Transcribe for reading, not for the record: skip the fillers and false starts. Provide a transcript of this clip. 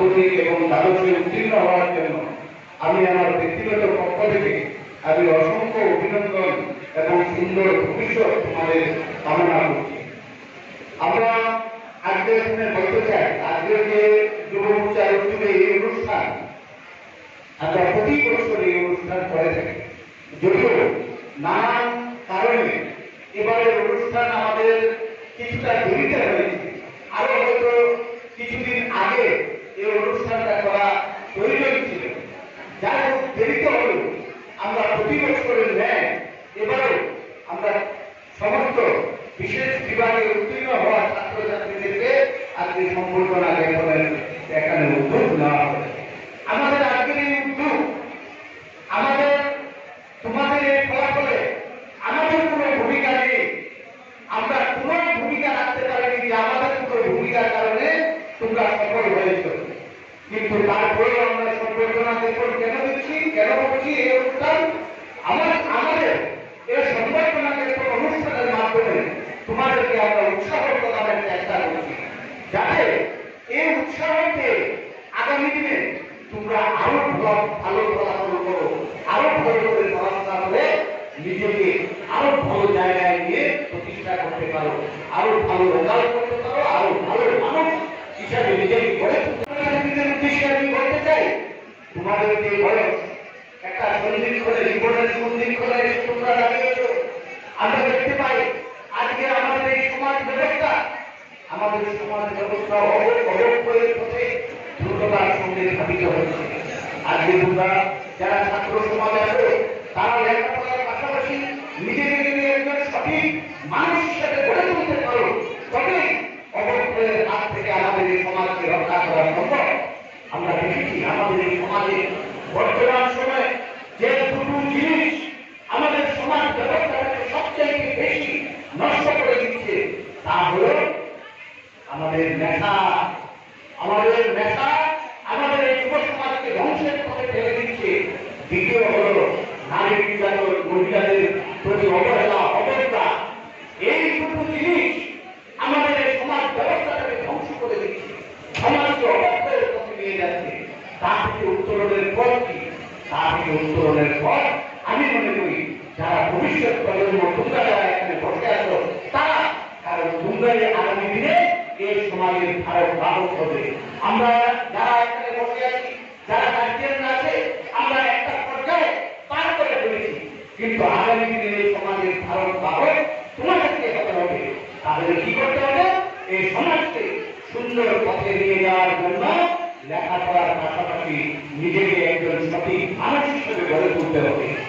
মাধ্যমিক এবং দ্বাদশে উত্তীর্ণ হওয়ার জন্য আমি আমার ব্যক্তিগত পক্ষ থেকে আমি অসংখ্য অভিনন্দন এবং সুন্দর ভবিষ্যৎ তোমাদের কামনা করছি। আমরা আজকে এখানে বলতে চাই, আজকে যে যুব মোর্চার উদ্যোগে এই অনুষ্ঠান, আমরা প্রতি বছর এই অনুষ্ঠান করে থাকি। যদিও নানান কারণে এবারের অনুষ্ঠান আমাদের কিছুটা দেরিতে হয়েছে, আরো হয়তো কিছুদিন আগে এই অনুষ্ঠানটা করা প্রয়োজন ছিল। যাই হোক, দেরিতে হলেও আমরা প্রতি বছরের ন্যায় এবারও আমরা সমস্ত বিশেষ বিভাগে উত্তীর্ণ হওয়া ছাত্রছাত্রীদেরকে আজকে সম্বর্ধনা জ্ঞাপনের এখানে উদ্যোগ নেওয়া হবে। আমাদের আজকের এই উদ্যোগ আমাদের তোমাদের এই ফলাফলে আমাদের কোনো ভূমিকা নেই, আমরা কোনো ভূমিকা রাখতে পারিনি যে আমাদের কোনো ভূমিকার কারণে তোমরা সফল হয়েছ। কিন্তু তারপরেও আমরা সম্বর্ধনা জ্ঞাপন কেন দিচ্ছি, কেন করছি এই অনুষ্ঠান? আমাদের এই সম্বর্ধনা জ্ঞাপন অনুষ্ঠানের মাধ্যমে তোমাদেরকে আমরা উৎসাহ প্রদানের চেষ্টা করছি, যাতে এই উৎসাহকে আগামী দিনে তোমরা আরো ভালো ফলাফল করো, আরো ভালো করে পড়াশোনা করে নিজেকে আরো ভালো জায়গায় নিয়ে প্রতিষ্ঠা করতে পারো, আরো ভালো রেজাল্ট করতে পারো, আরো ভালো মানুষ হিসাবে নিজেকে গড়ে তুলতে উদ্দেশ্যে আমি বলতে চাই, তোমাদের যে বয়স একটা সন্ধিক্ষণে, জীবনের সন্ধিক্ষণে এসে তোমরা দাঁড়িয়েছ। আমরা দেখতে পাই আজকে আমাদের এই সমাজ ব্যবস্থা অবক্ষয়ের পথে দ্রুততার সঙ্গে ধাবিত হচ্ছে। আজকে তোমরা যারা ছাত্র সমাজ আছে, তারা লেখাপড়ার পাশাপাশি নিজেকে যদি একজন সঠিক মানুষ হিসেবে গড়ে তুলতে পারো, তবে অবক্ষয়ের হাত থেকে আমাদের এই সমাজকে রক্ষা করা সম্ভব। আমরা দেখেছি আমাদের এই সমাজে বর্তমান সময়ে যে দুটো জিনিস আমাদের সমাজ ব্যবস্থাটাকে সবচেয়ে বেশি নষ্ট করে দিচ্ছে, তা হল আমাদের নেশা। আমাদের এই যুব সমাজকে ধ্বংসের পথে ফেলে দিচ্ছে। দ্বিতীয় হল নারী নির্যাতন, মহিলাদের প্রতি অবহেলা, অবজ্ঞা। এই দুটো জিনিস আমাদের এই সমাজ ব্যবস্থাটাকে ধ্বংস করে দিচ্ছে, সমাজকে অবক্ষয়ের পথে নিয়ে যাচ্ছে। তা থেকে উত্তরণের পথ কি? তা থেকে উত্তরণের পথ আমি মনে করি যারা ভবিষ্যৎ প্রজন্ম, তোমরা যারা এখানে বসে আছো তারা, কারণ তোমরাই আগামী দিনে এই সমাজের ধারক বাহক হবে। আমরা যারা এখানে বসে আছি, যারা গার্জিয়ান আছে, আমরা একটা পর্যায়ে পার করে ফেলেছি, কিন্তু আগামী দিনে এই সমাজের ধারক বাহক তোমাদেরকে হতে হবে। তাহলে কি করতে হবে? এই সমাজকে সুন্দর পথে নিয়ে যাওয়ার জন্য লেখাপড়ার পাশাপাশি নিজেকে একজন সঠিক মানুষ হিসেবে গড়ে তুলতে হবে।